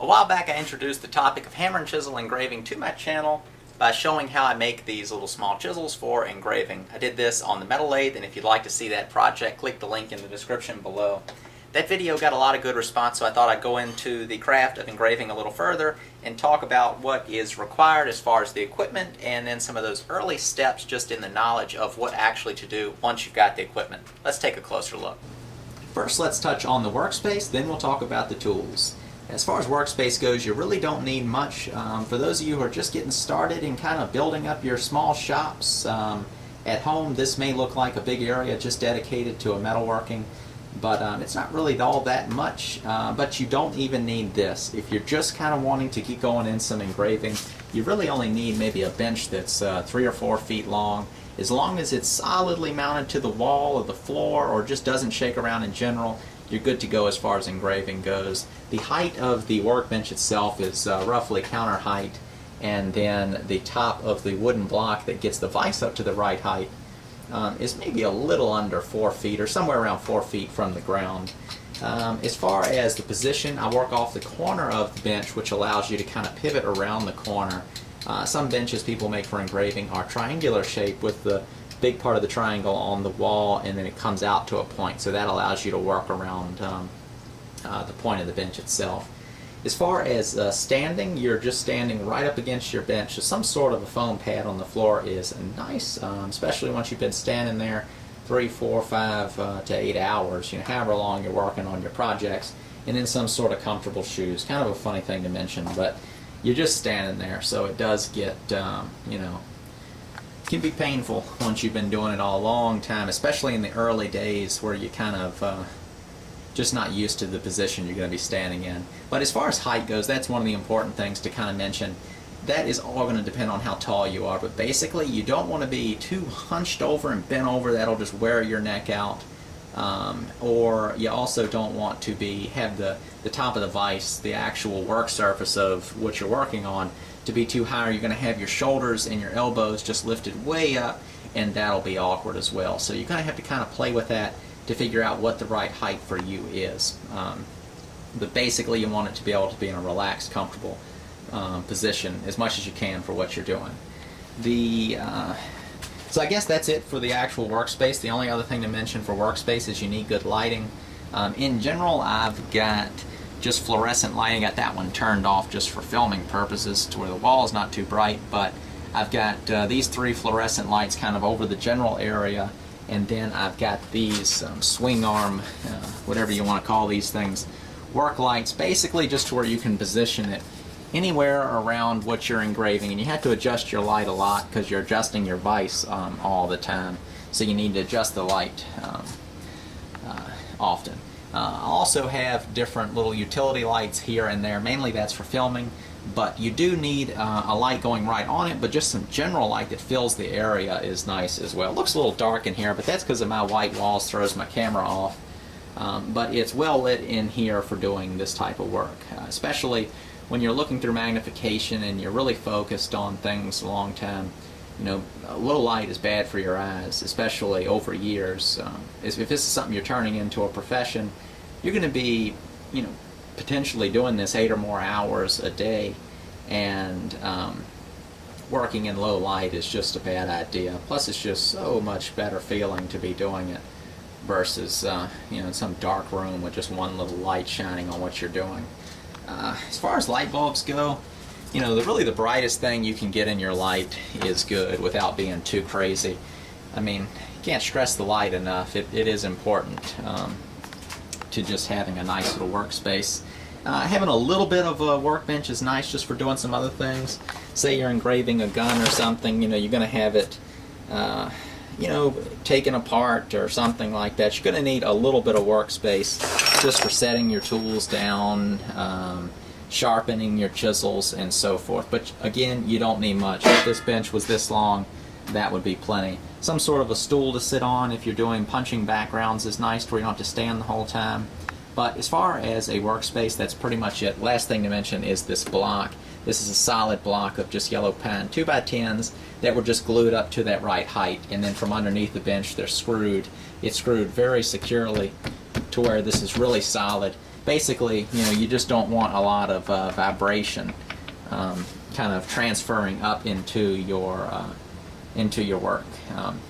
A while back I introduced the topic of hammer and chisel engraving to my channel by showing how I make these little small chisels for engraving. I did this on the metal lathe, and if you'd like to see that project, click the link in the description below. That video got a lot of good response, so I thought I'd go into the craft of engraving a little further and talk about what is required as far as the equipment and then some of those early steps just in the knowledge of what actually to do once you've got the equipment. Let's take a closer look. First, let's touch on the workspace, then we'll talk about the tools. As far as workspace goes, you really don't need much. For those of you who are just getting started and kind of building up your small shops at home, this may look like a big area just dedicated to a metalworking, but it's not really all that much. But you don't even need this. If you're just kind of wanting to get going in some engraving, you really only need maybe a bench that's 3 or 4 feet long. As long as it's solidly mounted to the wall or the floor or just doesn't shake around in general, you're good to go as far as engraving goes. The height of the workbench itself is roughly counter height, and then the top of the wooden block that gets the vise up to the right height is maybe a little under 4 feet or somewhere around 4 feet from the ground. As far as the position, I work off the corner of the bench, which allows you to kind of pivot around the corner. Some benches people make for engraving are triangular shaped with the big part of the triangle on the wall, and then it comes out to a point, so that allows you to work around the point of the bench itself. As far as standing, you're just standing right up against your bench, so some sort of a foam pad on the floor is nice, especially once you've been standing there 3, 4, 5 to 8 hours, however long you're working on your projects, and then some sort of comfortable shoes. Kind of a funny thing to mention, but you're just standing there, so it does get, can be painful once you've been doing it all a long time, especially in the early days where you kind of just not used to the position you're going to be standing in. But as far as height goes, that's one of the important things to kind of mention. That is all going to depend on how tall you are, but basically you don't want to be too hunched over and bent over. That'll just wear your neck out. Or you also don't want to have the top of the vise, the actual work surface of what you're working on, to be too high. You're going to have your shoulders and your elbows just lifted way up, and that'll be awkward as well. So you're going to have to kind of play with that to figure out what the right height for you is. But basically you want it to be able to be in a relaxed, comfortable position as much as you can for what you're doing. So I guess that's it for the actual workspace. The only other thing to mention for workspace is you need good lighting. In general, I've got just fluorescent lighting. I got that one turned off just for filming purposes to where the wall is not too bright, but I've got these 3 fluorescent lights kind of over the general area, and then I've got these swing arm, whatever you want to call these things, work lights, basically just to where you can position it anywhere around what you're engraving, and you have to adjust your light a lot because you're adjusting your vise all the time, so you need to adjust the light often. I also have different little utility lights here and there. Mainly that's for filming, but you do need a light going right on it, but just some general light that fills the area is nice as well. It looks a little dark in here, but that's because of my white walls throws my camera off. But it's well lit in here for doing this type of work, especially when you're looking through magnification and you're really focused on things a long time. Low light is bad for your eyes, especially over years. If this is something you're turning into a profession, you're going to be, potentially doing this 8 or more hours a day, and working in low light is just a bad idea. Plus, it's just so much better feeling to be doing it versus, in some dark room with just one little light shining on what you're doing. As far as light bulbs go, really the brightest thing you can get in your light is good without being too crazy. I mean, you can't stress the light enough. It is important to just having a nice little workspace. Having a little bit of a workbench is nice just for doing some other things. Say you're engraving a gun or something, you're going to have it taken apart or something like that. You're going to need a little bit of workspace just for setting your tools down, sharpening your chisels, and so forth. But again, you don't need much. If this bench was this long, that would be plenty. Some sort of a stool to sit on if you're doing punching backgrounds is nice where you don't have to stand the whole time. But as far as a workspace, that's pretty much it. Last thing to mention is this block. This is a solid block of just yellow pine 2x10s that were just glued up to that right height, and then from underneath the bench they're screwed. It's screwed very securely to where this is really solid. basically, you just don't want a lot of vibration kind of transferring up into your work.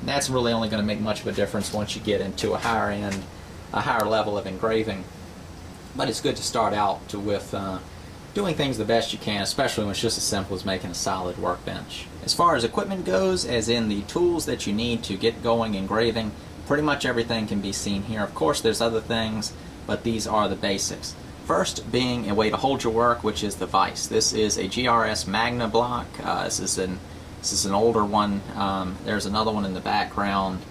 That's really only going to make much of a difference once you get into a higher level of engraving. But it's good to start out with doing things the best you can, especially when it's just as simple as making a solid workbench. As far as equipment goes, as in the tools that you need to get going engraving, pretty much everything can be seen here. Of course, there's other things, but these are the basics. First being a way to hold your work, which is the vise. This is a GRS Magna block. This is an older one. There's another one in the background.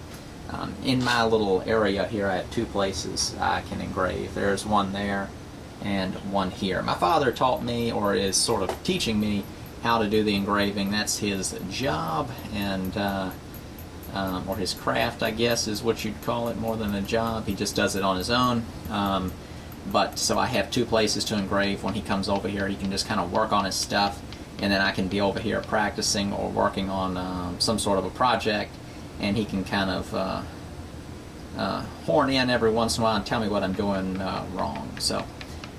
In my little area here, I have two places I can engrave. There's one there and one here. My father taught me, or is sort of teaching me, how to do the engraving. That's his job, and or his craft, I guess, is what you'd call it, more than a job. He just does it on his own. But so I have two places to engrave. When he comes over here, he can just kind of work on his stuff, and then I can be over here practicing or working on some sort of a project, and he can kind of horn in every once in a while and tell me what I'm doing wrong. So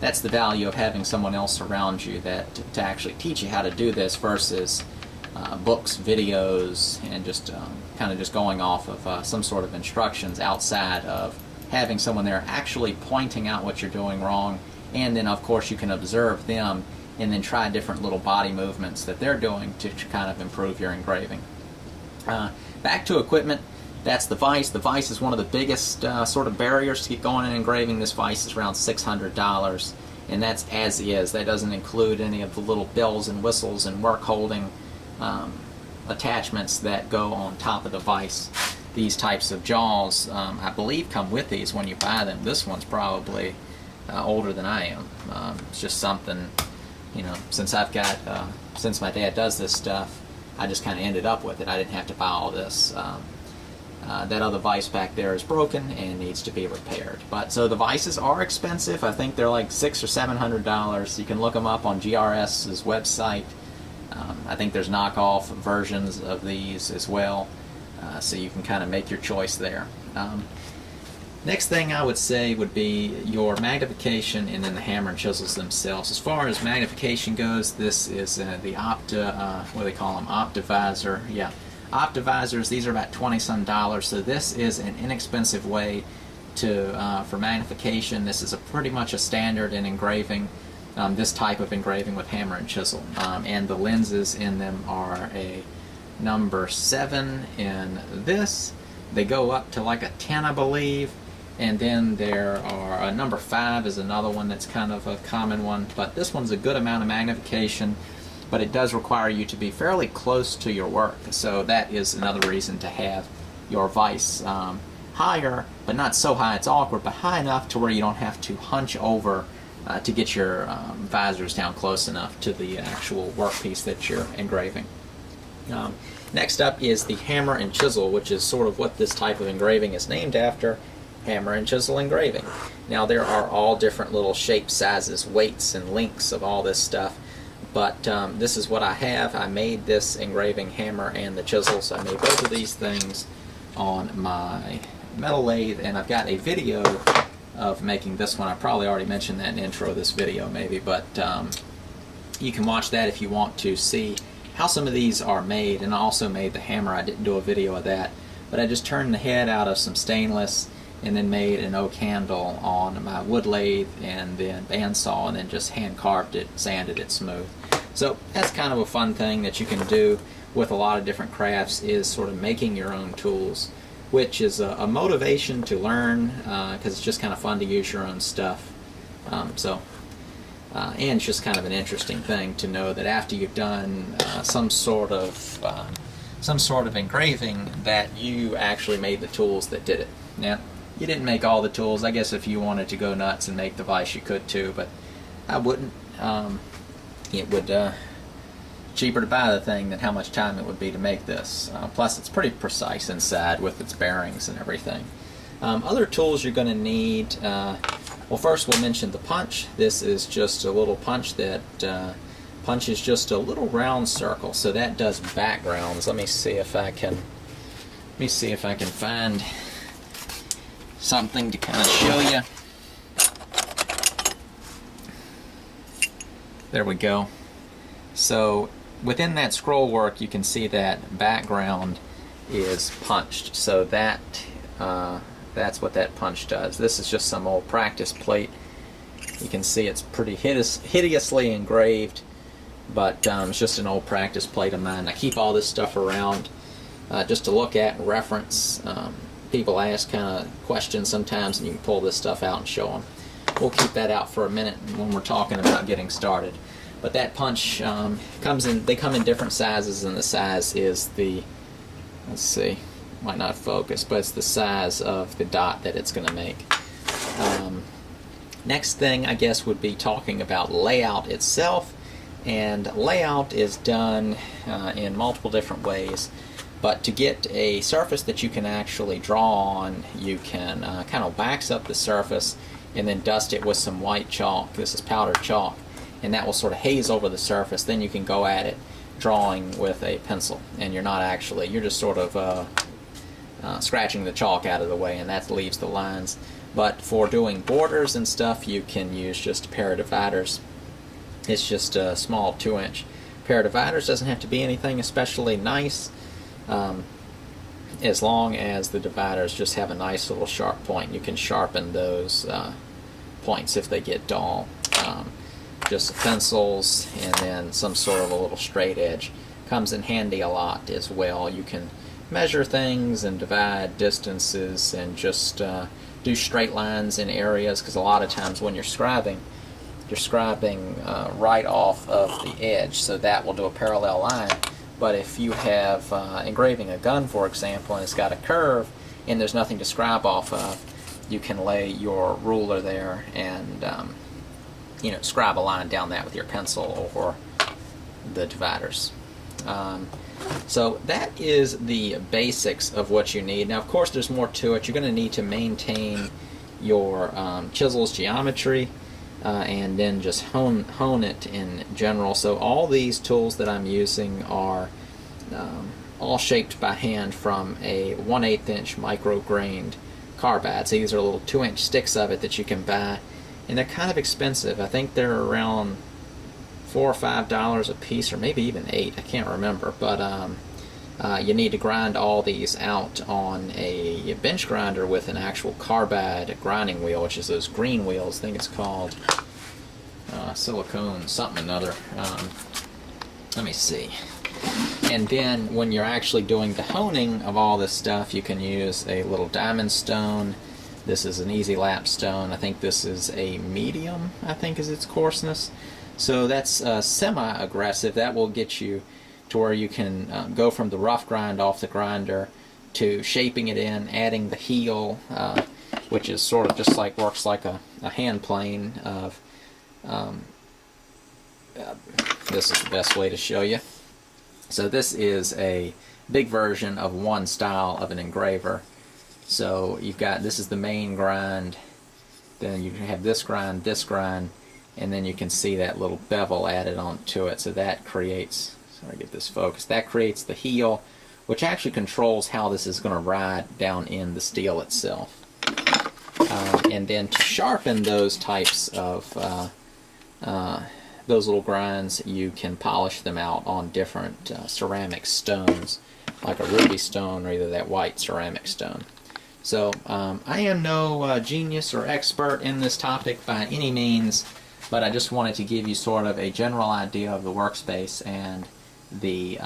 that's the value of having someone else around you to actually teach you how to do this versus books, videos, and just kind of just going off of some sort of instructions outside of having someone there actually pointing out what you're doing wrong. And then of course you can observe them and then try different little body movements that they're doing to kind of improve your engraving. Back to equipment, that's the vise. The vise is one of the biggest sort of barriers to get going in engraving. This vise is around $600, and that's as is. That doesn't include any of the little bells and whistles and work holding attachments that go on top of the vise. These types of jaws, I believe, come with these when you buy them. This one's probably older than I am. It's just something, since since my dad does this stuff, I just kind of ended up with it. I didn't have to buy all this. That other vise back there is broken and needs to be repaired. But so the vices are expensive. I think they're like $600 or $700. You can look them up on GRS's website. I think there's knockoff versions of these as well, so you can kind of make your choice there. Next thing I would say would be your magnification and then the hammer and chisels themselves. As far as magnification goes, this is the what do they call them? Optivisor. Yeah, Optivisors. These are about $20-some. So this is an inexpensive way for magnification. This is pretty much a standard in engraving. This type of engraving with hammer and chisel, and the lenses in them are a number 7 in this. They go up to like a 10, I believe, and then there are a number 5 is another one that's kind of a common one, but this one's a good amount of magnification, but it does require you to be fairly close to your work, so that is another reason to have your vise higher, but not so high it's awkward, but high enough to where you don't have to hunch over to get your visors down close enough to the actual workpiece that you're engraving. Next up is the hammer and chisel, which is sort of what this type of engraving is named after, hammer and chisel engraving. Now there are all different little shapes, sizes, weights, and lengths of all this stuff, but this is what I have. I made this engraving hammer and the chisel, so I made both of these things on my metal lathe, and I've got a video of making this one. I probably already mentioned that in the intro of this video maybe, but you can watch that if you want to see how some of these are made. And I also made the hammer. I didn't do a video of that, but I just turned the head out of some stainless and then made an oak handle on my wood lathe and then bandsaw and then just hand carved it, sanded it smooth. So that's kind of a fun thing that you can do with a lot of different crafts, is sort of making your own tools, which is a motivation to learn because it's just kind of fun to use your own stuff. And it's just kind of an interesting thing to know that after you've done some sort of engraving, that you actually made the tools that did it. Now, you didn't make all the tools. I guess if you wanted to go nuts and make the vise, you could too, but I wouldn't. It would cheaper to buy the thing than how much time it would be to make this. Plus it's pretty precise inside with its bearings and everything. Other tools you're going to need, well, first we'll mention the punch. This is just a little punch that punches just a little round circle, so that does backgrounds. Let me see if I can find something to kind of show you. There we go. So within that scroll work, you can see that background is punched. So that's what that punch does. This is just some old practice plate. You can see it's pretty hideously engraved, but it's just an old practice plate of mine. I keep all this stuff around just to look at and reference. People ask kind of questions sometimes, and you can pull this stuff out and show them. We'll keep that out for a minute when we're talking about getting started. But that punch they come in different sizes, and the size is the, let's see, might not focus, but it's the size of the dot that it's going to make. Next thing, I guess, would be talking about layout itself. And layout is done in multiple different ways. But to get a surface that you can actually draw on, you can kind of wax up the surface and then dust it with some white chalk. This is powdered chalk. And that will sort of haze over the surface. Then you can go at it drawing with a pencil. And you're just sort of scratching the chalk out of the way, and that leaves the lines. But for doing borders and stuff, you can use just a pair of dividers. It's just a small 2-inch pair of dividers. Doesn't have to be anything especially nice, as long as the dividers just have a nice little sharp point. You can sharpen those points if they get dull. Just pencils and then some sort of a little straight edge comes in handy a lot as well. You can measure things and divide distances and just do straight lines in areas, because a lot of times when you're scribing right off of the edge, so that will do a parallel line. But if you have engraving a gun, for example, and it's got a curve and there's nothing to scribe off of, you can lay your ruler there and scribe a line down that with your pencil or the dividers. So that is the basics of what you need. Now, of course, there's more to it. You're going to need to maintain your chisel's geometry and then just hone it in general. So all these tools that I'm using are all shaped by hand from a 1/8 inch micro-grained carbide. So these are little 2-inch sticks of it that you can buy, and they're kind of expensive. I think they're around $4 or $5 a piece, or maybe even $8. I can't remember. But you need to grind all these out on a bench grinder with an actual carbide grinding wheel, which is those green wheels. I think it's called silicone something or another. Let me see. And then when you're actually doing the honing of all this stuff, you can use a little diamond stone. This is an easy lap stone. I think this is a medium, I think is its coarseness. So that's semi-aggressive. That will get you to where you can go from the rough grind off the grinder to shaping it in, adding the heel, which is sort of just like, works like a hand plane of, this is the best way to show you. So this is a big version of one style of an engraver. So you've got, this is the main grind, then you have this grind, and then you can see that little bevel added onto it. So that creates, sorry, get this focused, that creates the heel, which actually controls how this is going to ride down in the steel itself. And then to sharpen those types of those little grinds, you can polish them out on different ceramic stones, like a ruby stone or either that white ceramic stone. So I am no genius or expert in this topic by any means, but I just wanted to give you sort of a general idea of the workspace and the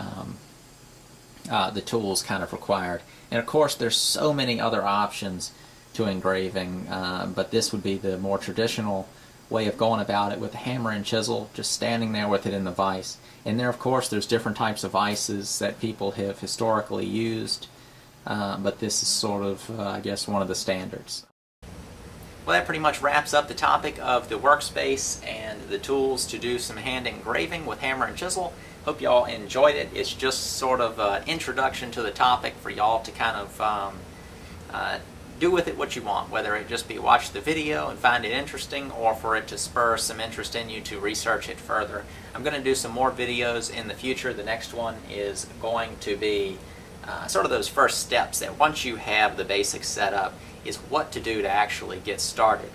tools kind of required. And of course there's so many other options to engraving, but this would be the more traditional way of going about it, with a hammer and chisel, just standing there with it in the vise. And there, of course, there's different types of vices that people have historically used, but this is sort of, I guess, one of the standards. Well, that pretty much wraps up the topic of the workspace and the tools to do some hand engraving with hammer and chisel. Hope y'all enjoyed it. It's just sort of an introduction to the topic for y'all to kind of do with it what you want, whether it just be watch the video and find it interesting, or for it to spur some interest in you to research it further. I'm going to do some more videos in the future. The next one is going to be sort of those first steps that once you have the basics set up is what to do to actually get started.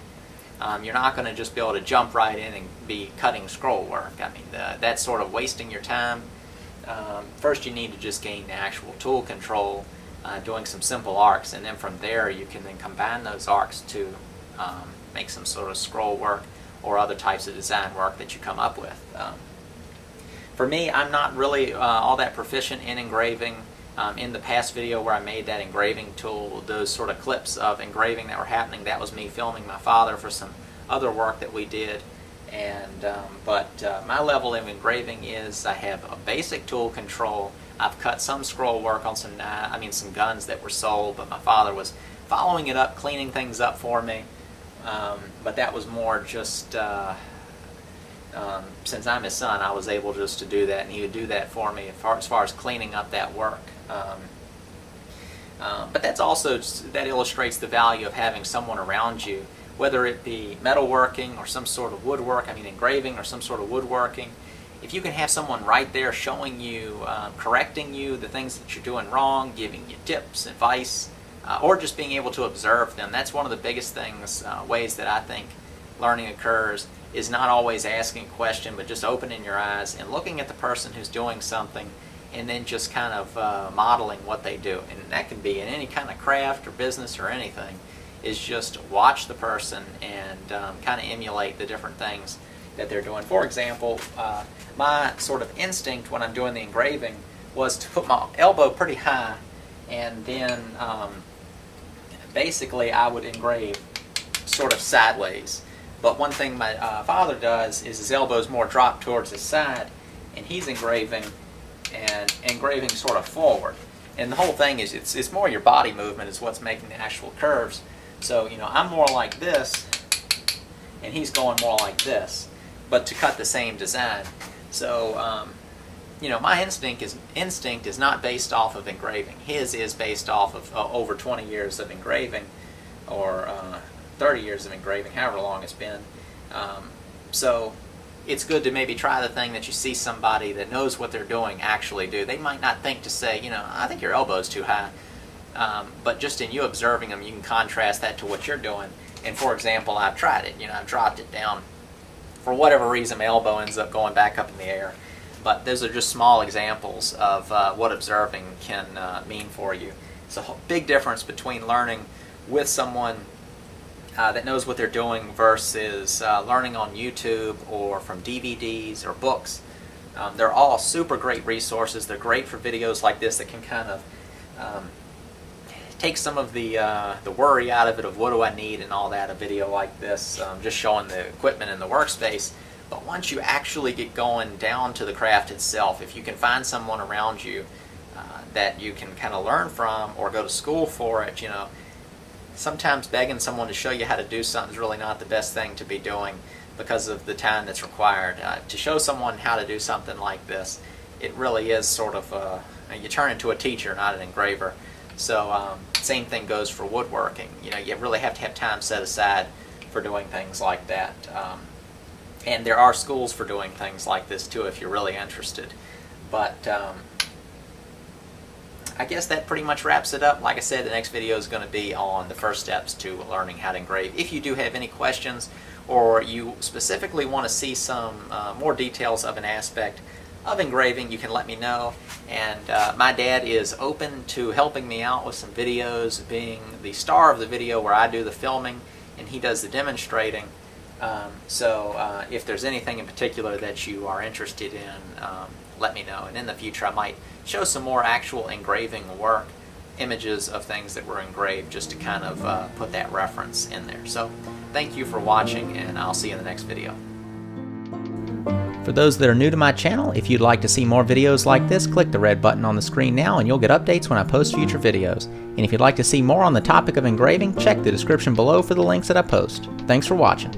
you're not going to just be able to jump right in and be cutting scroll work. I mean, that's sort of wasting your time. First you need to just gain the actual tool control, doing some simple arcs, and then from there you can then combine those arcs to make some sort of scroll work or other types of design work that you come up with. For me, I'm not really all that proficient in engraving. In the past video where I made that engraving tool, those sort of clips of engraving that were happening, that was me filming my father for some other work that we did. And but my level of engraving is I have a basic tool control. I've cut some scroll work on some guns that were sold, but my father was following it up, cleaning things up for me. But that was more just since I'm his son, I was able just to do that, and he would do that for me as far as cleaning up that work. But that's also, that illustrates the value of having someone around you, whether it be metalworking or some sort of woodwork, engraving or some sort of woodworking. If you can have someone right there showing you, correcting you, the things that you're doing wrong, giving you tips, advice, or just being able to observe them, that's one of the biggest things, ways that I think learning occurs, is not always asking a question, but just opening your eyes and looking at the person who's doing something, and then just kind of modeling what they do. And that can be in any kind of craft or business or anything, is just watch the person and kind of emulate the different things that they're doing. For example, my sort of instinct when I'm doing the engraving was to put my elbow pretty high, and then basically I would engrave sort of sideways. But one thing my father does is his elbow's more dropped towards his side, and he's engraving sort of forward. And the whole thing is it's more your body movement is what's making the actual curves. So, I'm more like this, and he's going more like this, but to cut the same design. So, my instinct is not based off of engraving. His is based off of over 20 years of engraving, or 30 years of engraving, however long it's been. So it's good to maybe try the thing that you see somebody that knows what they're doing actually do. They might not think to say, I think your elbow's too high. But just in you observing them, you can contrast that to what you're doing. And for example, I've tried it. I've dropped it down. For whatever reason, my elbow ends up going back up in the air. But those are just small examples of what observing can mean for you. It's a big difference between learning with someone that knows what they're doing versus learning on YouTube or from DVDs or books. They're all super great resources. They're great for videos like this that can kind of take some of the worry out of it of what do I need and all that. A video like this, just showing the equipment in the workspace. But once you actually get going down to the craft itself, if you can find someone around you that you can kind of learn from or go to school for it, sometimes begging someone to show you how to do something is really not the best thing to be doing because of the time that's required. To show someone how to do something like this, it really is sort of, you turn into a teacher, not an engraver. So same thing goes for woodworking. You really have to have time set aside for doing things like that. And there are schools for doing things like this too if you're really interested. But I guess that pretty much wraps it up. Like I said, the next video is going to be on the first steps to learning how to engrave. If you do have any questions or you specifically want to see some more details of an aspect of engraving, you can let me know. And my dad is open to helping me out with some videos, being the star of the video where I do the filming and he does the demonstrating. So if there's anything in particular that you are interested in, let me know. And in the future I might show some more actual engraving work, images of things that were engraved, just to kind of put that reference in there. So thank you for watching, and I'll see you in the next video. For those that are new to my channel, if you'd like to see more videos like this, click the red button on the screen now and you'll get updates when I post future videos. And if you'd like to see more on the topic of engraving, check the description below for the links that I post. Thanks for watching.